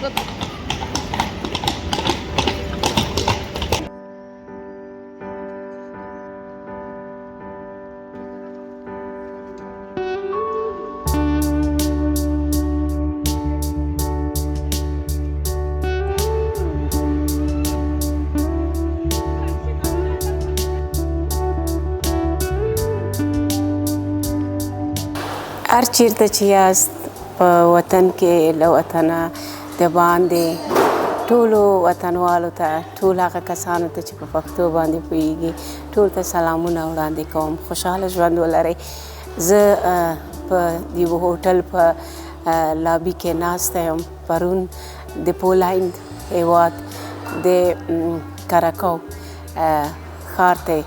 هر چیرته چې یاست په وطن کې له وطنه د باندې ټولو وطنوالو ته ټول هغه کسانو ته چې په پښتو باندې پوهیږي ټول ته سلامونه وړاندې کوم. خوشحاله ژوند ولرئ. زه په یو هوټل په لابي کې ناسته یم. پرون د پولېنډ هیواد د کراکو ښار ته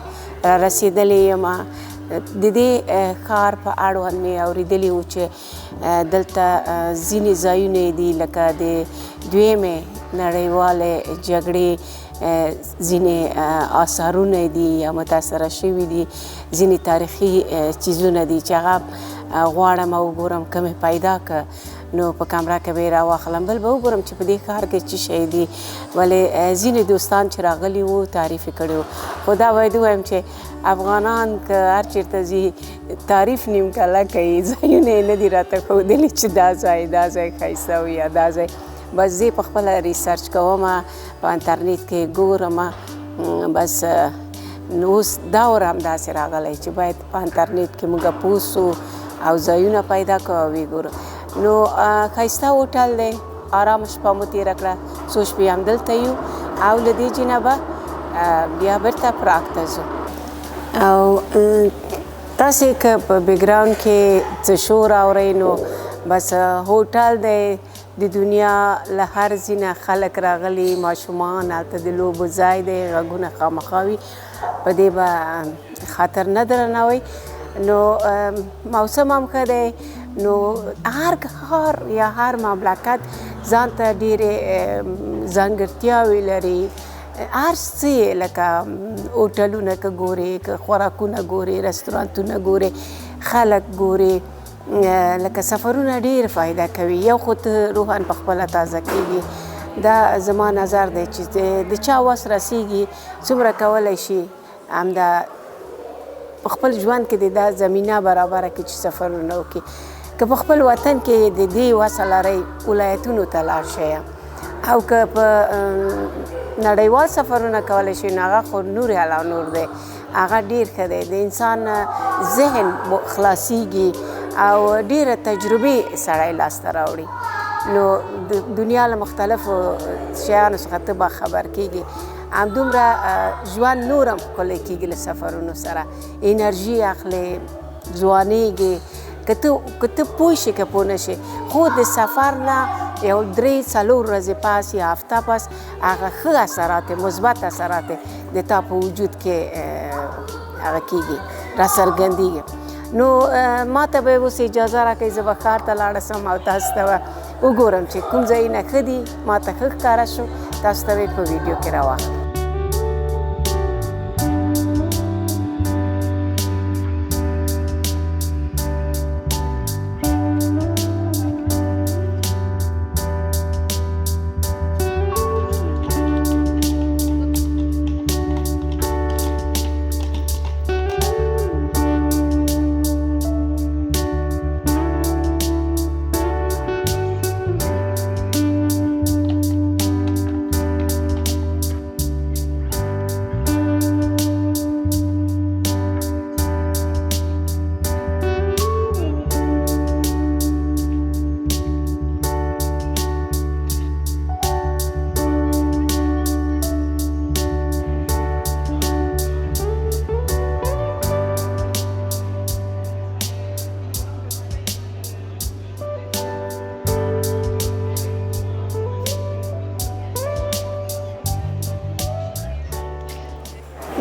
را رسېدلې یم. د دې ښار په اړوند مې اورېدلي وو چې دلته ځینې ځایونه دي لکه د دویمې نړیوالې جګړې ځینې آثارونه دي یا متاثره شوي دي، ځینې تاریخي چیزونه دي چې هغه غواړم وګورم. که مې پیدا که نو په کمره کې به یې راواخلم. بل به وګورم چې په دې ښار کې څه شی دي. ولې ځینې دوستان چې راغلي وو تعریف یې کړی وو. خو دا باید ووایم چې افغانان که هر چېرته ځي تعریف نیم کله کوي، ځایونه یې نه دي راته ښودلي چې دا ځای ښایسته وي یا دا ځای. بس زه په خپله ریسرچ کوم، په انټرنیټ کې ګورم. بس نو اوس دور همداسې راغلی چې باید په انټرنیټ کې موږ پوه سو او ځایونه پیدا کړو او ویې ګورو. نو ښایسته هوټل دی، آرامه شپه مو تېره کړه. څو شپې همدلته یو او له دې جینه به بیا بیرته پراګ ته ځو. او تاسې که په بیکګراونډ کې څه شور اورئ نو بس هوټل دی. د دنیا له هر ځینه خلک راغلي، ماشومان، هلته د لوبو ځای دی، غږونه خامخا وي. په دې به خطر نه درنوئ. نو موسم هم ښه دی. نو هر ښار یا هر مملکت ځان ته ډېرې ځانګړتیاوې لري. هر څه لکه هوټلونه که ګورې، که خوراکونه ګورې، رستورانتونه ګورې، خلک ګورې. لکه سفرونه ډېر فایده کوي. یو خو ته روحاً په خپله تازه کېږي. دا زما نظر دی چې د چا وس رسېږي څومره کولی شي همدا په خپل ژوند کې د دا زمینه برابره کړي چې سفرونه وکړي. که په خپل وطن کې د دې وسه لرئ ولایتونو ته لاړ شئ، او که په نړیوال سفرونه کولی شئ نو هغه خو نور علا نور دی. هغه ډېر ښه دی. د انسان ذهن خلاصیږي او ډېره تجربې سړی لاسته راوړي. نو د دنیا له مختلفو شیانو څخه ته به خبر کېږي. همدومره ژوند نور هم ښکلی کېږي له سفرونو سره. انرژي اخلې، ځوانېږې. که ته پوه شې که پوه نه شې، خو د سفر نه یو 3-4 ورځې پس یا هفته پس هغه ښه اثرات، مثبت اثرات د تا په وجود کې هغه کېږي، راڅرګندېږي. نو ما ته به اوس اجازه راکړئ زه به ښار ته لاړه سم او تاسو ته به وګورم چې کوم ځایونه ښه دي، ما ته ښه ښکاره شو، تاسو ته به په ویډیو کې راواخلم.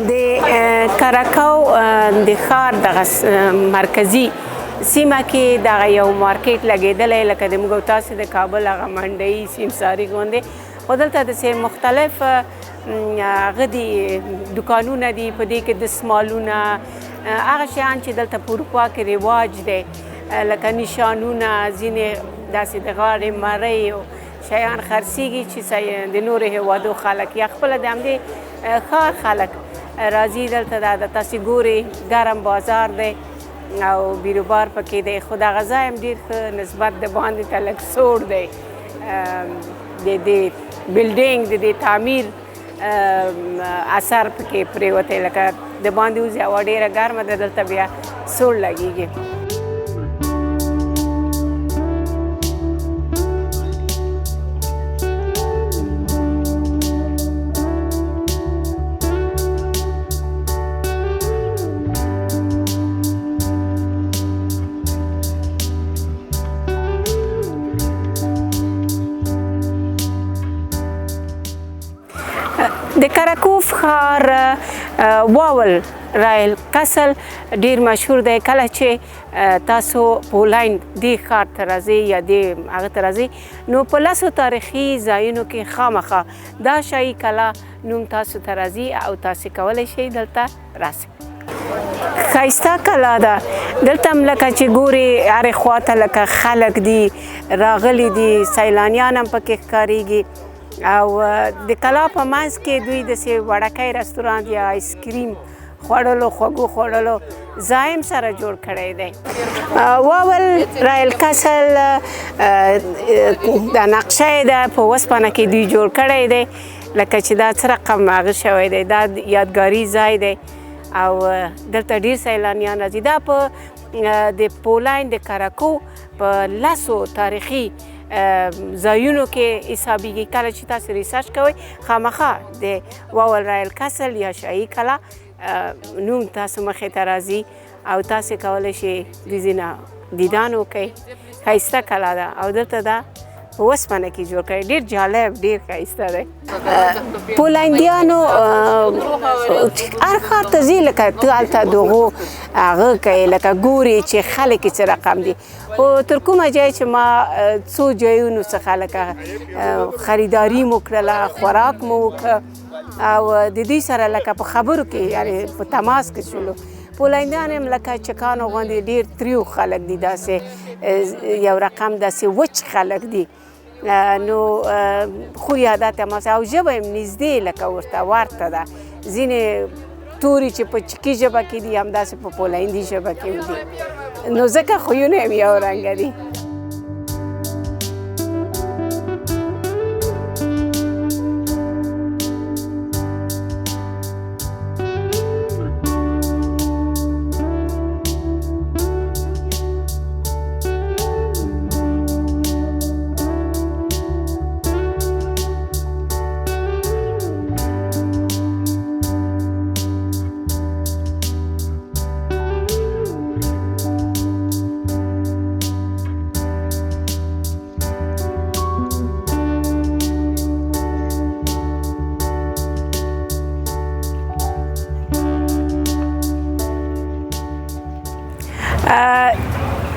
د کراکو د ښار دغه مرکزي سیمه کې دغه یو مارکیټ لګېدلی، لکه د موږ او تاسې د کابل هغه منډۍ سیمساري غوندې. خو دلته داسې مختلف هغه دي دوکانونه دي، په دې کې دستمالونه، هغه شیان چې دلته په اروپا کې رواج دی، لکه نشانونه، ځینې داسې د غاړې مرۍ او شیان خرڅېږي چې د نورو هېوادو خلک یا خپله د همدې ښار خلک راځي دلته د تاسې ګورې ګرم بازار دی او بیروبار پکې دی خو دغه ځای هم ډېر ښه نسبت د باندې ته لږ سوړ دی د دې بلډینګ د دې تعمیر اثر پکې پرېوتی لکه د باندې وځي هوا ډېره ګرمه ده دلته بیا سوړ لګېږي د کراکوف ښار واول رایل کسل ډیر مشهور دی کله چې تاسو پولېنډ دې ښار ته راځئ یا دې هغه ته راځئ نو په لسو تاریخي ځایونو کې خامخا دا شاهي کلا نوم تاسو ته راځي او تاسې کولی شئ دلته راسئ ښایسته کلا ده دلته هم لکه چې ګورې هرې خوا ته لکه خلک دي راغلي دي سیلانیان هم پکې ښکارېږي او د کلا په منځ کې دوی داسې وړکی رستورانت یا آیسکریم خوړلو خوږو خوړلو ځای هم سره جوړ کړی دی واول رایل کسل د نقشه یې ده په اوسپنه کې دوی جوړ کړی دی لکه چې دا څه رقم هغه شوی دی دا یادګاري ځای دی او دلته ډېر سیلانیان راځي دا په د پولېنډ د کراکو په لسو تاریخي ځایونو کې حسابېږي کله چې تاسو ریسرچ کوئ خامخا د واول رایل کسل یا شاهي کلا نوم تاسو مخې ته راځي او تاسو کولی شئ د ځینه دیدان وکئ ښایسته کلا ده او دلته دا په اوسپنه کې جوړ کړی ډېر جالب ډېر ښایسته دی پولېنډیانو هر ښار ته ځي لکه ته هلته د هغو هغه کوې لکه ګورې چې خلک یې څه رقم دي خو تر کومه ځای چې ما څو ځایونو څخه لکه خریداري مو کړله خوراک مو وکړه او د دوی سره لکه په خبرو کې یعنې په تماس کې شولو پولېنډیان هم لکه چکانو غوندې ډېر تریو خلک دي داسې یو رقم داسې وچ خلک دي نو خوی عادت هم او ژبه هم نږدې لکه ورته ورته ده ځینې توري چې په چکي ژبه کې دي همداسې په پولېنډي ژبه کې هم دي نو ځکه خویونه هم یو رنګه دي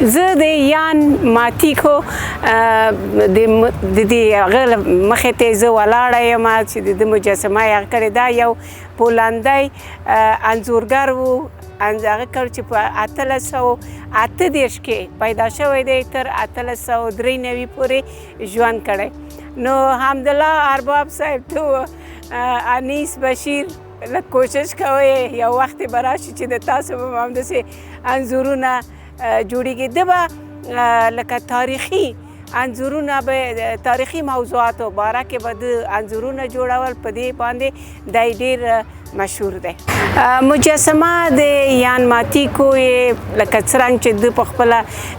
زه د یان ماتیکو د دې هغه مخې ته زه ولاړه یم چې د ده مجسمه یې هغه کړې دا یو پولنډی انځورګر و هغه کړ چې په 1838 کې پیدا شوی دی تر 1893 پورې ژوند کړی نو حمدالله ارباب صاحب ته انیس بشیر لږ کوشش کوئ یو وخت به راشي چې د تاسو به همداسې انځورونه جوړیږي ده به لکه تاریخي انځورونه به تاریخي موضوعاتو باره کې به د انځورونه جوړول په دې باندې دی ډېر مشهور دی مجسمه د یان ماتیکو یې لکه څرنګه چې ده په خپله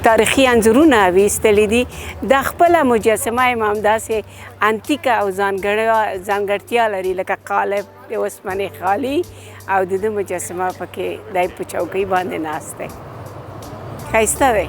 تاریخي انځورونه ویستلي دي دا خپله مجسمه یې همداسې انتیکه او ځانګړتیا لري لکه قالب د اوسپنې خالي او د ده مجسمه پکې دی په چوکۍ باندې ناست دی ښایسته دی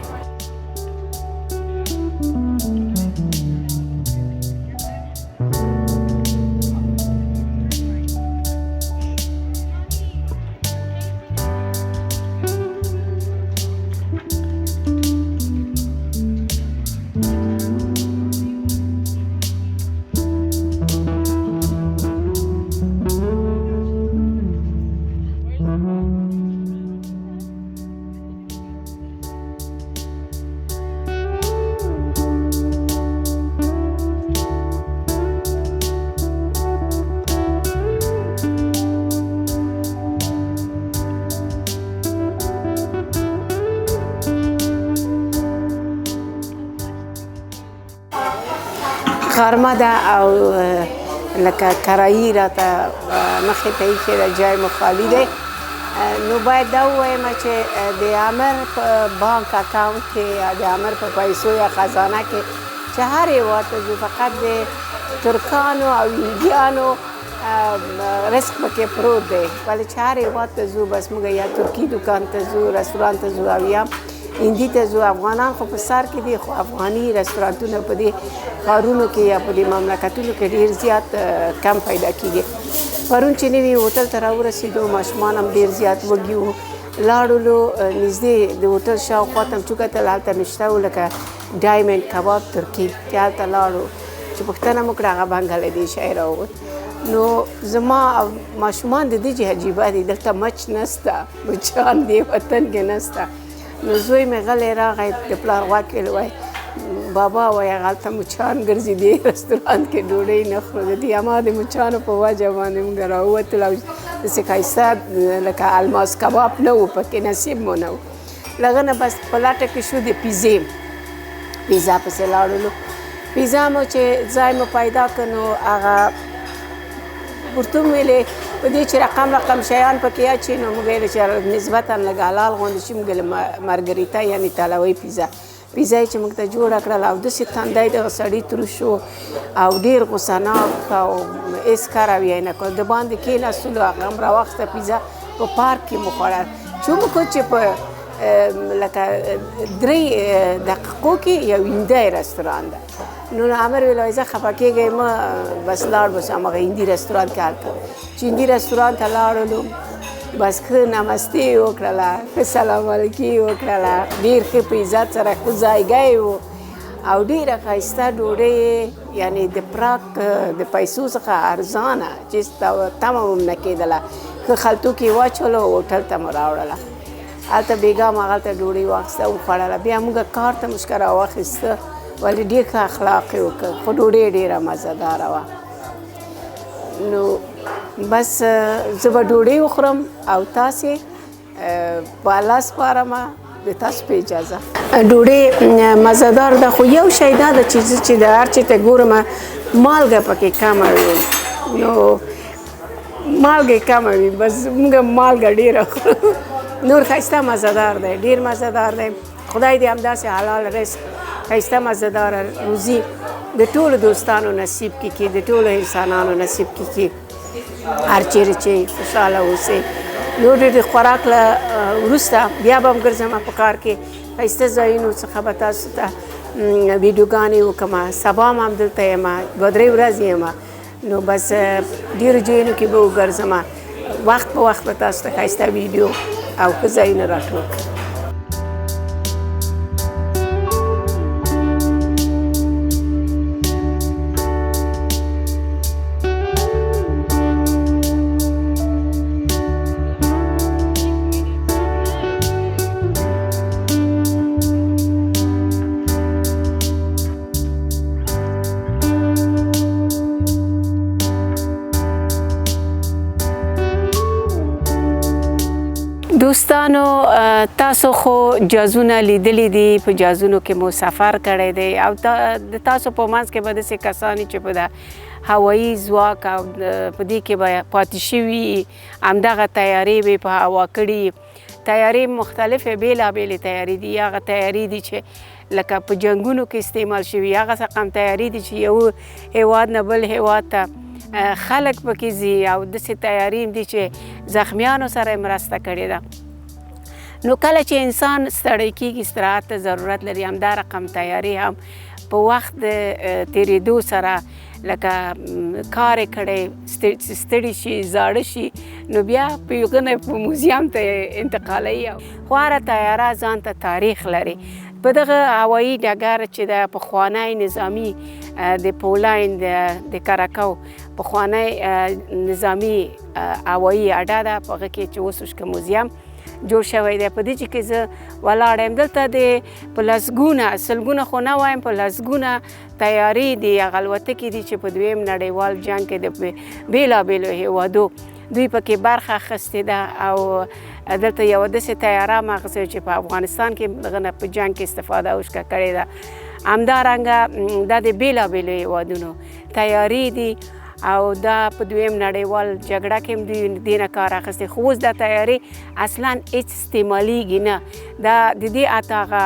غرمه ده او لکه کرایي راته مخې ته ایښې ده، جای مو خالي دی. نو باید دا ووایم چې د امر په بانک اکاونټ کې یا د امر په پیسو یا خزانه کې چې هر هېواد ته ځو، فقط د ترکانو او هندیانو رزق پکې پروت دی. ولې چې هر هېواد ته ځو بس موږ یا ترکي دکان ته ځو، رستوران ته ځو، او یا هندي ته ځو. افغانان خو په سر کې دي، خو افغاني رستورانتونه په دې ښارونو کې یا په دې مملکتونو کې ډېر زیات کم پیدا کېږي. پرون چې نوي هوټل ته راورسېدو، ماشومان هم ډېر زیات وږي وو. لاړولو نږدې د هوټل شاوخوا ته مې چې وکتل، هلته نشته و لکه ډایمنډ کباب ترکي، چې هلته لاړو چې پوښتنه مو کړه، هغه بنګلادیشی راووت. نو زما ماشومان د دې چې عجیبه دي، دلته مچ نسته، مچان دې وطن کې نسته. نو زوی مې غلی راغی، د پلار غوږ کې وایي بابا وایي هلته مچان ګرځي، دې رستورانت کې ډوډۍ نه خورو. د دې اما د مچانو په وجه باندې موږ راووتل، او داسې ښایسته لکه الماس کباب نه و پکې، نصیب مو نه و. له هغه نه بس په لټه کې شو د پیزې، پیزا پسې لاړلو. پیزا مو چې ځای مو پیدا کړ، نو هغه ورته ویلې په دې چې رقم شیان پکې اچي، نو موږ ویلې چې نسبتا لږ حلال غوندې شي، موږ مارګریتا یعنې تالوي پیزا یې چې موږ ته جوړه کړله. او داسې تندی دغه سړي تروش و او ډېر غوسه ناک او هېڅ کار او یې نه کړ. د باندې کېناستلو، هغه هم راواخیسته پیزا، په پارک کې مو خوړل. چې ومو چې په لکه 3 دقیقو کې یو هندی رستوران ده. نو امر ویل وایي زه خفه کېږئ مه، بس لاړ بس همغه هندي رستوران کې هلته چې هندي رستوران ته لاړلو، بس ښه نمستې یې وکړله، ښه سلام علیکي یې وکړله، ډېر ښه په عزت سره ښه ځایګی و او ډېره ښایسته ډوډۍ یعنې د پراک د پیسو څخه ارزانه چې تمه هم نه کېدله. ښه خلطو کې یې واچولو، هوټل ته مو راوړله. هلته بېګا مو هغلته ډوډۍ واخیسته وخوړله. بیا موږ کار ته موږ راواخیسته، ولې ډېر ښه اخلاق یې وکړ، خو ډوډۍ ډېره مزهداره وه. نو بس زه به ډوډۍ وخورم او تاسې په الله سپارمه، د تاسو په اجازه. ډوډۍ مزهدار ده، خو یو شی دا ده چې د هر چي ته ګورم مالګه پکې کمه وي. نو مالګه کمه وي، بس موږ مالګه ډېره خورو. نور ښایسته مزهدار دی، ډېر مزهدار دی. خدای دې همداسې حلال رزق، ښایسته مزهداره روزي د ټولو دوستانو نصیب کړي، د ټولو انسانانو نصیب کړي، هر چیرې چې خوشحاله اوسئ. نور د خوراک له وروسته بیا به هم ګرځم په کار کې، ښایسته ځایونو څخه به تاسو ته ویډیوګانې وکړم. سبا هم همدلته یم، 2-3 ورځې یم. نو بس ډېرو ځایونو کې به وګرځم، وخت په وخت به تاسو ته ښایسته ویډیو او ښه ځایونه راټول کړم. دوستانو تاسو خو جازونه لیدلی دي، په جازونو کې مو سفر کړی دی، او د تاسو په منځ کې به داسې کسانی چې په د هوایي ځواک او په دې کې به پاتې شوي، همدغه تیارې به په هوا کړي. تیارې مختلفې بېلابېلې تیارې دي. هغه تیارې دي چې لکه په جنګونو کې استعمال شوي، هغه رقم تیارې دي چې یو هېواد نه بل هېواد ته خلک پکې ځي، او داسې تیارې دي چې زخمیانو سره یې مرسته کړې ده. نو کله چې انسان ستړی کېږي، استراحت ته ضرورت لري، همدا رقم تیارې هم په وخت د تېرېدو سره لکه کار یې کړی، ستړي شي، زاړه شي، نو بیا په هغه په موزیم ته انتقالوي. خو هره تیاره ځان ته تاریخ لري. په دغه هوایي ډګر چې د پخوانی نظامي د پولېنډ د کراکو پخوانی نظامي هوایي اډه ده، په هغه کې چې اوس وشکه موزیم جوړ شوی دی. په دې چې کې زه ولاړ یم، دلته د په لسګونه، سلګونه خو نه وایم، په لسګونه تیارې دي، هغه الوتکې دي چې په 2م نړیوال جنګ کې د بېلابېلو هېوادو دوی پکې برخه اخیستې ده. او دلته یوه داسې تیاره مغزه چې په افغانستان کې دغه نه په جنګ کې استفاده وشکه کړې ده. همدارنګه دا د بیلابیلو هیوادونو تیاري دي او دا په دویم نړیوال جګړه کې هم دوی دې نه کار اخیستی، خو اوس دا تیاري اصلا هېڅ استعمالیږي نه. دا د دې حتی هغه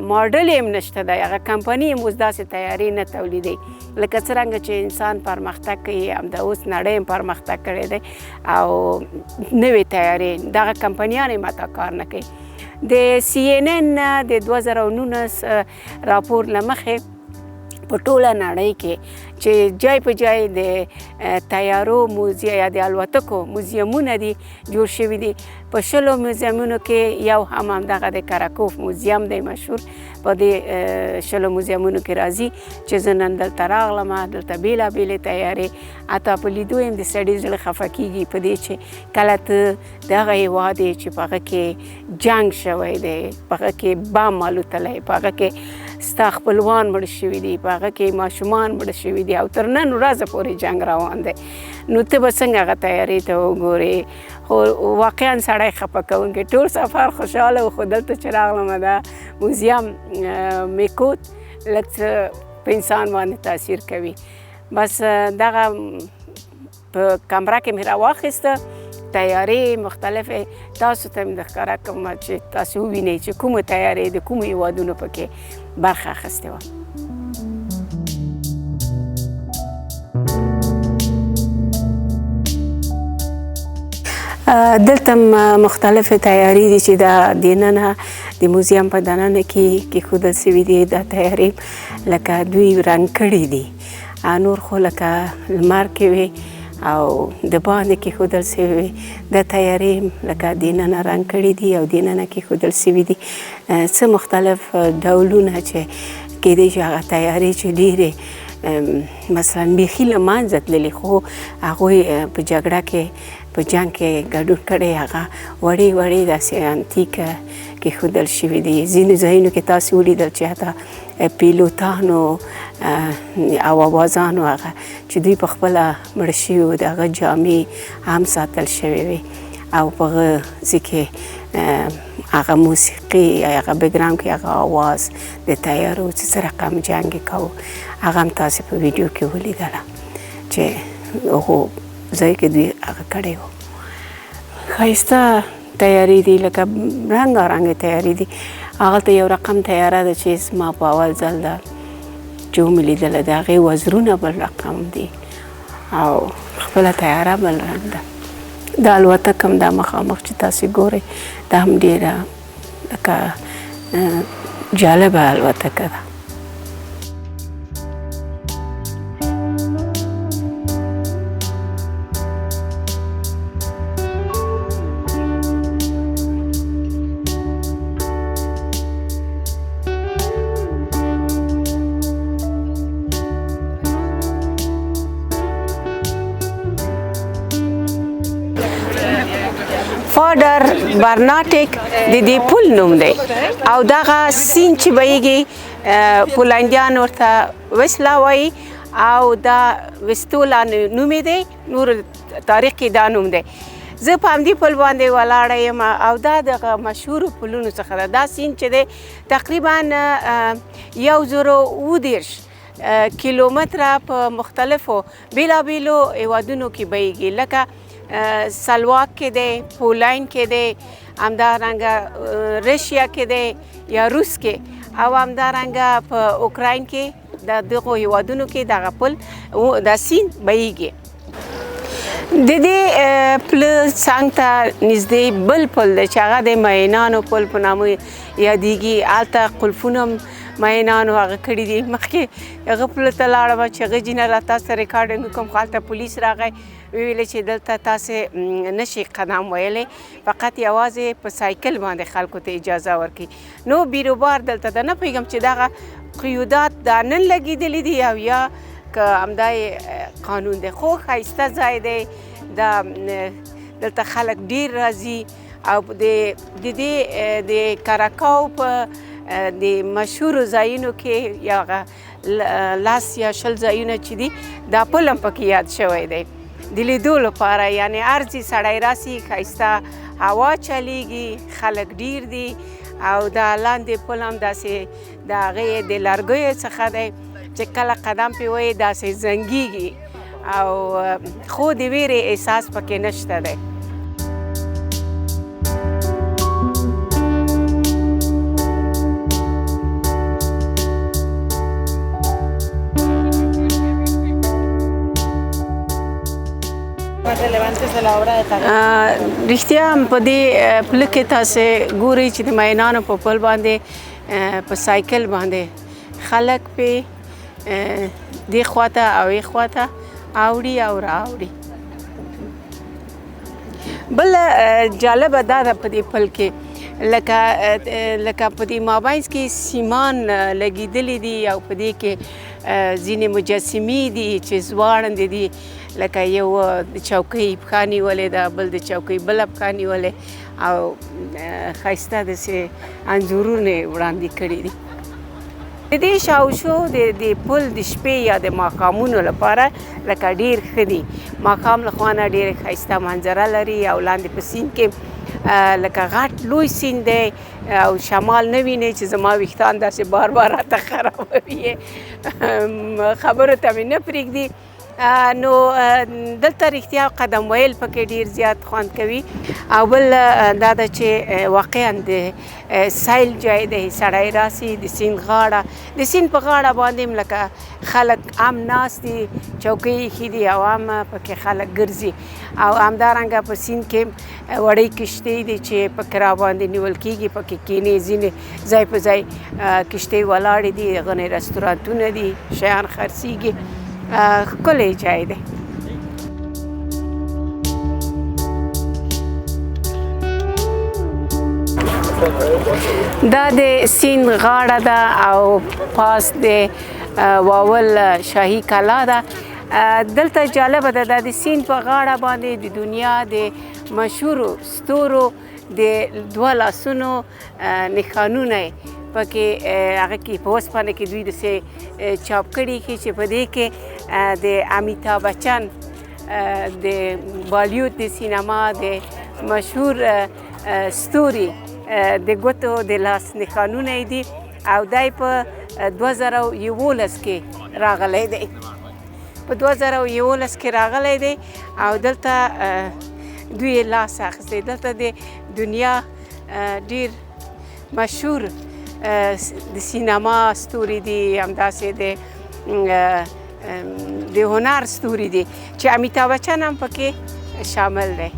ماډل هم نشته دی، هغه کمپني هم اوس داسې تیاري نه تولیدوي لکه څرنګه چې انسان پرمختګ کوي، همدا اوس نړۍ هم پرمختګ کړی دی او نوې تیارې دغه کمپنیان هم حتی کار نه کوي. د CNN د 2019 راپور له مخې په ټوله نړۍ کې چې جای په جای د تیارو موزیم یا د الوتکو موزیمونه دي جوړ شوي دي. په 20 موزیمونو کې یو هم همدغه د کراکوف موزیم دی مشهور، په دې 20 موزیمونو کې راځي چې زه نن دلته راغلم. دلته بیلابیلې تیارې حتی په لیدو هم د سړي زړه خفه کېږي په دې چې کله ته دغه هېواد یې چې په هغه کې جنګ شوی دی، په هغه کې بم الوتلی، په هغه کې ستا خپلوان مړه شوي دي، په هغه کې ماشومان مړه شوي دي او تر نن ورځه پورې جنګ روان دی، نو ته به څنګه هغه تیارې ته وګورې؟ خو واقعا سړی خفه کوونکی. ټول سفر خوشحاله و، خو دلته چې راغلم دا موزیم میکوت لږ څه په انسان باندې تاثیر کوي. بس دغه په کمره کې مې راواخیسته تیارې مختلفې، تاسو ته مې ښکاره کوم چې تاسو ووینئ چې کومه تیارې د کومو هېوادونو پکې برخه اخیستې وه. دلته مختلفې تیارې دي چې دا دننه د موزیم په دننه کې کېښودل سوي دي. دا تیارې لکه دوی رنګ کړي دي، نور خو لکه لمر کې وي او د باندې کېښودل سوي وي. دا تیارې لکه دننه رنګ کړي دي او دننه کېښودل سوي دي. څه مختلف ډولونه چې کېدای شي هغه تیارې چې ډېرې مثلا بیخي له منځه تللي، خو هغوی په جګړه کې په جنګ کې ګډون کړی، هغه وړې وړې داسې انتیک کېښودل شوي دي. ځینو ځایونو کې تاسې ولیدل چې حتی پیلوتانو او اوازانو هغه چې دوی په خپله مړه شوي وو د هغه جامې هم ساتل شوې وې او په هغه ځای کې هغه موسیقي هغه بیکګراونډ کې هغه آواز د تیارو چې څه رقم جنګ یې کوو هغه هم تاسې په ویډیو کې ولیدله چې هغو ځای کې دوی هغه کړی و. ښایسته تیارې دي، لکه رنګارنګې تیارې دي. هغلته یو رقم تیاره ده چې زما په اول ځل ده چې ومې لیدله، د هغې وزرونه بل رقم دي او خپله تیاره بل رنګ ده. دا الوتکه هم دا مخامخ چې تاسې ګورئ دا هم ډېره لکه جالبه الوتکه ده. فادر برناټیک د دې پل نوم دی او دغه سیند چې بهیږي پولنډیان ورته وسلا وایي او دا وستولا نوم دی، نور تاریخ کې دا نوم دی. زه په همدې پل باندې ولاړه یم او دا دغه مشهورو پلونو څخه ده. دا سیند چې دی تقریبا 1027 کیلومتره په مختلفو بیلابیلو هیوادونو کې بهیږي، لکه سلواک کې دی، پولینډ کې دی، همدارنګه رشیا کې دی یا روس کې او همدارنګه په اوکراین کې د دغو هیوادونو کې دغه پل دا سیند بهیږي. د دې پل څنګ ته نږدې بل پل دی چې هغه د مینانو پل په نامه یادیږي. هلته قلفونه هم مینانو هغه کړي دي. مخکې هغه پل ته لاړم چې هغه جینه را تاسو ته ریکارډینګ کوم، خو هلته پولیس راغی ویلې چې دلته تاسې نشي قدم ویلی، فقط یوازې په سایکل باندې خلکو ته اجازه ورکړي. نو بیروبار دلته ده، نه پوهېږم چې دغه قیودات دا نن لګېدلي دي او یا که همدا قانون دی. خو ښایسته ځای دی، دلته خلک ډېر راځي او د دې د کراکاو په د مشهورو ځایونو کې یا 10 یا 20 ځایونه چې دي دا پل هم پکې یاد شوی دی د لیدو لپاره. یعنې هر ځای سړی راسي، ښایسته هوا چلیږي، خلک ډېر دي او دا لاندې پل هم داسې د هغې د لرګیو څخه دی چې کله قدم پرې وهي داسې زنګېږي او خو د ویرې احساس پکې نشته دی. رښتیا هم په دې پله کې تاسې ګورئ چې د مینانو په پل باندې په سایکل باندې خلک پې دې خواته او یې خواته اوړي او راوړي. بل جالبه دا ده په دې پل کې لکه په دې مابینځ کې سیمان لګېدلي دي او په دې کې ځینې مجسمې دي چې ځواړندې دي لکه یو د چوکۍ پښه نیولې ده بل د چوکۍ بله پښه نیولې او ښایسته داسې انځورونه یې وړاندې کړي دي. د دې شاوشو د پل د شپې یا د ماښامونو لپاره لکه ډېر ښه دي. ماښام له خوا نه ډېرې ښایسته منظره لري او لاندې په سیند کې لکه غټ لوی سیند دی او شمال نه وینئ چې زما ویښتان داسې بار بار راته خرابوي خبرو ته مې نه پرېږدي. نو دلته رښتیا قدم ویل پکې ډېر زیات خوند کوي او بل دا ده چې واقعا د سیل ځای دی سړی راسي د سیند غاړه د سیند په غاړه باندې هم لکه خلک هم ناست دي چوکۍ ایښي دي او هم پکې خلک ګرځي او همدارنګه په سیند کې وړې کشتۍ دي چې پکې راباندې نیول کېږي پکې کینې ځینې ځای په ځای کشتۍ ولاړې دي غنې رستورانتونه دي شیان خرڅېږي ښکلی ځای دی. دا د سیند غاړه ده او پاس د واول شاهي کلا ده. دلته جالبه ده دا د سیند په غاړه باندې د دنیا د مشهورو ستورو د دوه لاسونو نښانونه پکې هغه کې په اوسپنه کې دوی داسې چاپ کړي چې په دې کې د امیتابھ بچن د بالیوډ د سینما د مشهور ستوري د ګوتو د لاس نښانونه دي او دی په 2011 کې راغلی دی. په 2011 کې راغلی دی او دلته دوی یې لاس اخیستی. دلته د دنیا ډېر مشهور د سینما ستوري دي همداسې د هنر ستوري دي چې امیتابھ بچن هم پکې شامل دی.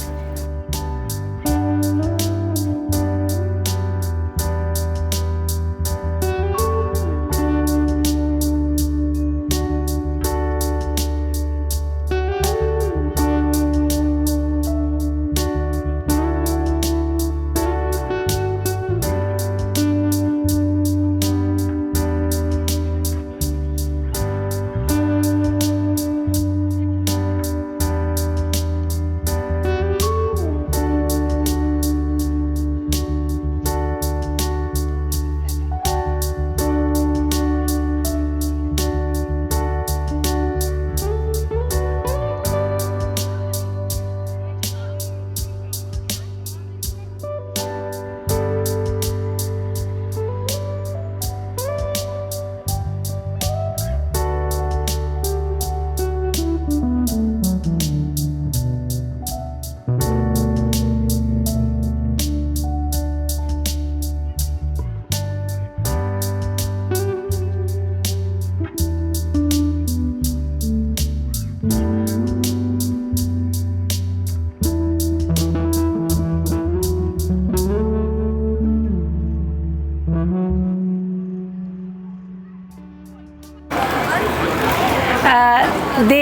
د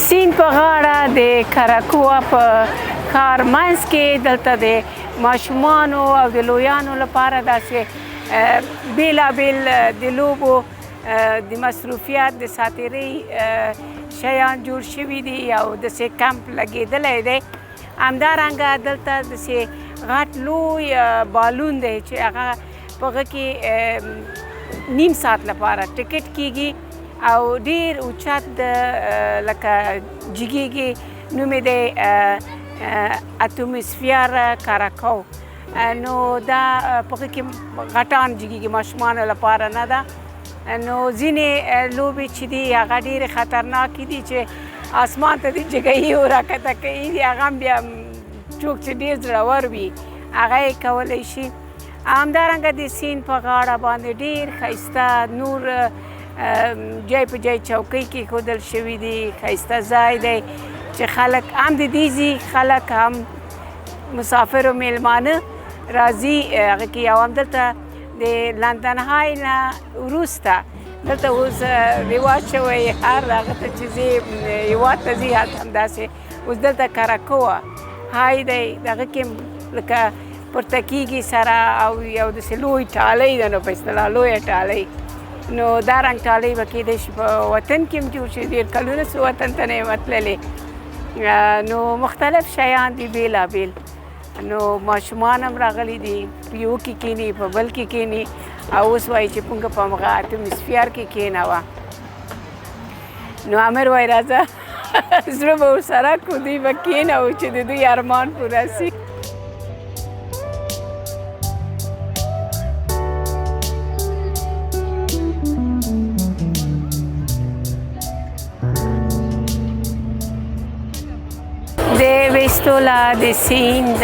سیند په غاړه د کراکوف ښار منځ کې دلته د ماشومانو او د لویانو لپاره داسې بېلابېل د لوبو د مصروفیت د ساتیرۍ شیان جوړ شوي دي او داسې کمپ لګېدلی دی. همدارنګه دلته داسې غټ لوی بالون دی چې هغه په هغه کې نیم ساعت لپاره ټکټ کېږي او ډېر اوچت لکه جګېږي. نوم یې دی اتموسفیر کراکو نو دا پکې کې غټان جګیږي ماشومانو لپاره نه ده نو ځینې لوبې چې دي هغه ډېرې خطرناکې دي چې اسمان ته دې جګوي او راکښته کوي دي هغه هم بیا څوک چې ډېر زړور وي هغه یې کولی شي همدارنګه د سیند په غاړه باندې ډېر ښایسته نور جای په جای چوکۍ کېښودل شوي دي ښایسته ځای دی چې خلک هم د دې ځي خلک هم مسافر و میلمانه راځي هغه کې او همدلته د لندن های نه وروسته دلته اوس رواج شوی هر هغه ته چې ځي هېواد ته ځي هلته همداسې اوس دلته کراکو های دی دغه کې لکه پورته کېږي سره او یو داسې لوی ټالۍ ده نو په اصطلاح لویه ټالۍ نو دا رنګ ټالۍ به کېدای شي په وطن کې هم جوړ شي ډېر کلونه سو وطن ته نه یم تللې نو مختلف شیان دي بېلابېل نو ماشومان هم راغلي دي په یو کې کښېني په بل کې کښېني او اوس وایي چې مونږ په همغه اتموسفیر کې کښېنوه نو امر وایي راځه زړه به ورسره کړو دوی به کښېنوو چې د دوی ارمان پوره سي د ویستولا د سیند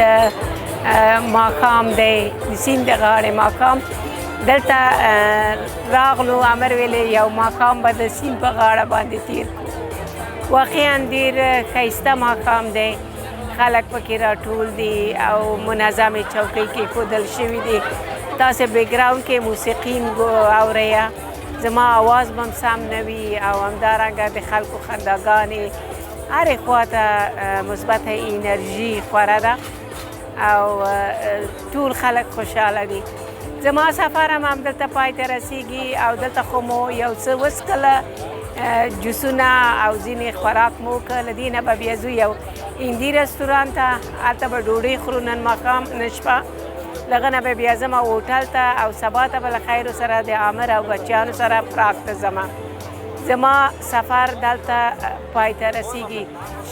ماښام دی د سیند د غاړې ماښام دلته راغلو امر ویلې یو ماښام به د سیند په غاړه باندې تیر کړو واقعا ډېر ښایسته ماښام دی خلک پکې راټول دي او منظمې چوکۍ کېښودل شوي دي تاسې بیکګراونډ کې موسیقي اورئ زما اواز به هم سم نه وي او همدارنګه د خلکو خنداګانې هرې خوا ته مثبته انرژي خوره ده او ټول خلک خوشحاله دي زما سفر هم همدلته پای ته رسیږي او دلته خو مو یو څه وڅښله جوسونه او ځینې خوراک مو وکړه له دې نه به بیا ځو یو هندي رستوران ته هلته به ډوډۍ خورو نن ماښام نن شپه له هغه نه به بیا ځمه هوټل ته او سبا ته به له خیرو سره د عامر او بچیانو سره پراګ ته ځمه زما سفر دلته پای ته رسیږي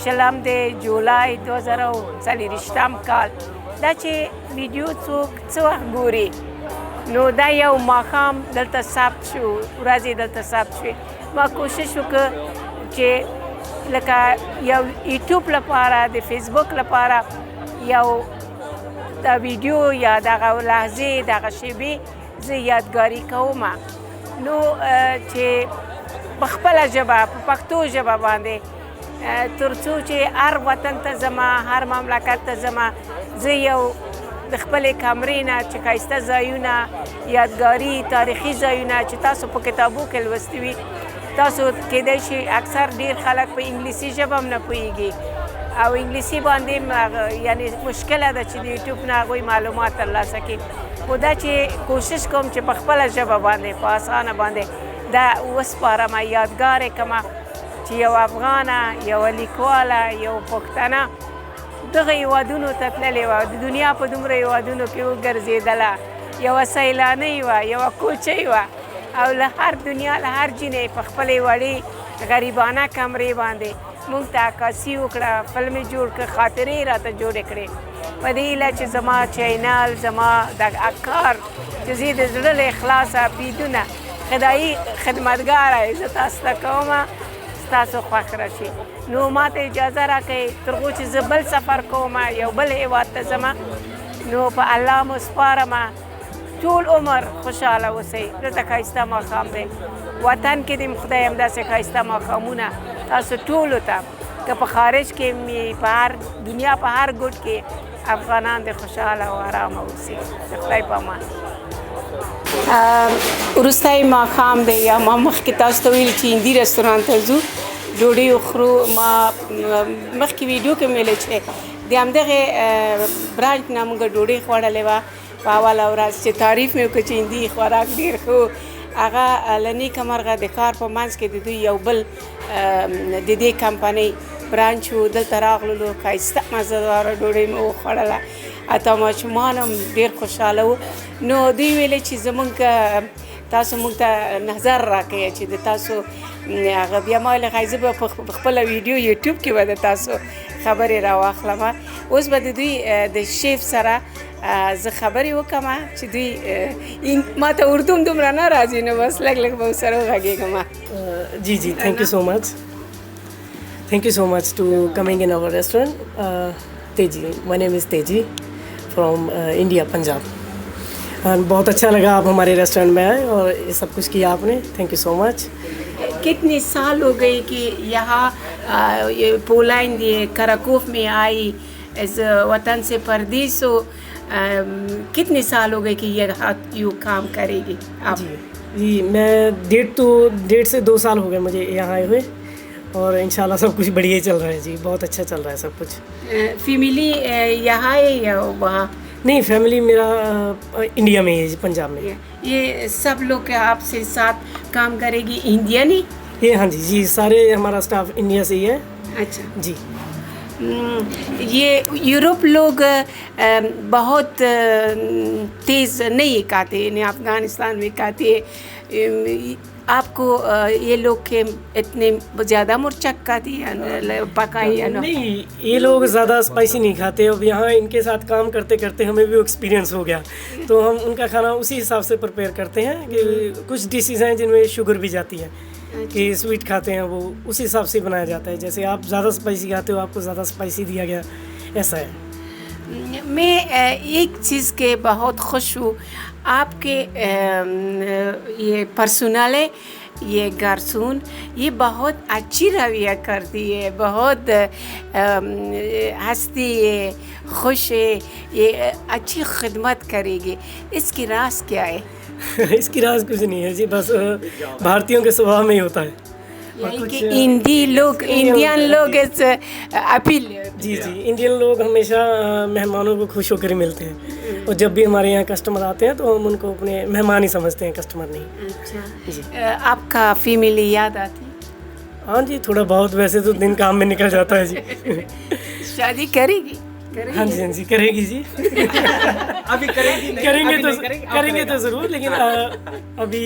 شلم د جولای 2024 کال دا چې ویډیو څوک څه وخت ګوري نو دا یو ماښام دلته ثبت شو ورځې دلته ثبت شوې ما کوشش وکړ چې لکه یو یوټیوب لپاره د فیسبوک لپاره یو دا ویډیو یا دغه لحظې دغه شیبې زه یادګاري کوم نو چې په خپله ژبه په پښتو ژبه باندې تر څو چې هر وطن ته ځمه هر مملکت ته ځمه زه یو د خپلې کامرې نه چې ښایسته ځایونه یادګاري تاریخي ځایونه چې تاسو په کتابو کې لوستي وي تاسو کېدای شي اکثر ډېر خلک په انګلیسي ژبه هم نه پوهېږي او انګلیسي باندې یعنی مشکله ده چې د یوټیوب نه هغوی معلومات ترلاسه کړي خو دا چې کوشش کوم چې په خپله ژبه باندې په اسانه باندې دا وسپارم یادګار یې کړمه چې یو افغانه یوه لیکواله یو پښتنه دغه هېوادونو ته تللې وه د دنیا په دومره هېوادونو کې وګرځېدله یوه سیلانۍ وه یوه کوچۍ وه او له هر دنیا له هر جینۍ په خپلې وړې غریبانه کمرې باندې موږ ته عکاسي وکړه فلم یې جوړ کړه خاطرې یې راته جوړې کړې په دې هیله چې زما چینل زما دغه کار چې زه د زړه له اخلاصه بریدونه خدایي خدمتګاره یې زه تاسو ته کوم ستاسو خوښ راشي نو ما ته اجازه راکړئ تر هغو چې زه بل سفر کوم یو بل هېواد ته ځمه نو په الله مو سپارمه ټول عمر خوشحاله اوسئ دلته ښایسته ماښام دی وطن کې دې خدای همداسې ښایسته ماښامونه تاسو ټولو ته که په خارج کې مې په هر دنیا په هر ګوټ کې افغانان دې خوشحاله او ارامه اوسي د خدای په امان وروستی ماښام دی یا ما مخکې تاسو ته ویل چې هندي رستوران ته ځو ډوډۍ وخورو ما مخکې ویډیو کې مې ویلې چې د همدغې برانچ نه موږ ډوډۍ خوړلې وه په اوله ورځ چې تعریف مې وکړ چې هندي خوراک ډېر ښه هغه له نیکه مرغه د ښار په منځ کې د دوی یو بل د دې کمپنۍ برانچ و دلته راغللو ښایسته مزهداره ډوډۍ مې وخوړله حتی ماشومان هم ډېر خوشحاله وو نو دوی ویلې چې زموږ تاسو موږ ته نظر راکوئ چې د تاسو هغه بیا ما ویل ښایي زه به په خپله ویډیو یوټیوب کې به د تاسو خبرې راواخلم اوس به د دوی د شیف سره زه خبرې وکم چې دوی ما ته اردو هم دومره نه راځي نو بس لږ لږ به ورسره وغږېږم. जी जी thank you so much to coming in our restaurant. Teji, my name is Teji from India Punjab. बहुत अच्छा लगा आप हमारे रेस्टोरेंट में आए और ये सब कुछ किया आपने. Thank you so much. कितने साल हो गए कि यहाँ ये पोलैंड ये कराकोफ में आई इस वतन से परदेश हो? कितने साल हो गए कि ये यू काम करेगी आप? जी मैं 1.5 से 2 साल हो गए मुझे यहाँ आए हुए और इंशाल्लाह सब कुछ बढ़िया चल रहा है जी. बहुत अच्छा चल रहा है सब कुछ. फैमिली यहाँ है या वहाँ? नहीं, फैमिली मेरा इंडिया में है जी, पंजाब में. ये सब लोग आपसे साथ काम करेगी इंडियन ही? ये हाँ जी सारे हमारा स्टाफ इंडिया से ही है. अच्छा जी. ये यूरोप लोग बहुत तेज़ नहीं खाते, अफ़गानिस्तान में खाते. आपको ये लोग के इतने ज़्यादा मुर्चक खाती है पकाई है? नहीं, ये लोग ज़्यादा स्पाइसी नहीं खाते. अब यहाँ इनके साथ काम करते करते हमें भी एक्सपीरियंस हो गया तो हम उनका खाना उसी हिसाब से प्रिपेयर करते हैं कि कुछ डिशेज़ हैं जिनमें शुगर भी जाती है कि स्वीट खाते हैं वो उस हिसाब से बनाया जाता है. जैसे आप ज़्यादा स्पाइसी खाते हो आपको ज़्यादा स्पाइसी दिया गया, ऐसा है. मैं एक चीज़ के बहुत खुश हूँ आपके ये पर्सनल है ये गार्सून ये बहुत अच्छी रवैया करती है, बहुत हंसती है, खुश है, ये अच्छी खिदमत करेगी. इसकी राज क्या है? इसकी राज कुछ नहीं है जी, बस भारतीयों के स्वभाव में ही होता है. कि इंडियन लोग इस अपील. जी इंडियन लोग हमेशा मेहमानों को खुश होकर ही मिलते हैं और जब भी हमारे यहाँ कस्टमर आते हैं तो हम उनको अपने मेहमान ही समझते हैं, कस्टमर नहीं. अच्छा जी. आपका फैमिली याद आती? हाँ जी थोड़ा बहुत. वैसे तो दिन काम में निकल जाता है जी. शादी करेगी? हाँ जी करेगी जी. अभी करेगी नहीं, करेंगे तो ज़रूर लेकिन अभी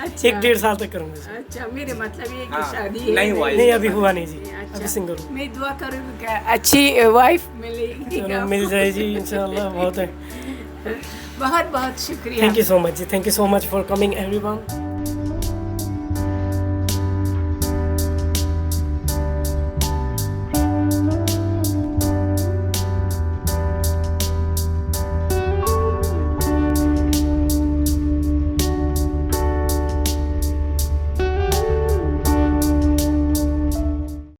1-1.5 साल तक करूँगा. अच्छा मेरे मतलब ये कि शादी नहीं अभी हुआ नहीं जी. अभी सिंगल हूँ. मैं दुआ करूँगी अच्छी वाइफ मिलेगी. मिल जाए जी इंशाल्लाह. बहुत है. बहुत बहुत शुक्रिया. थैंक यू सो मच जी. Thank you so much for coming everyone.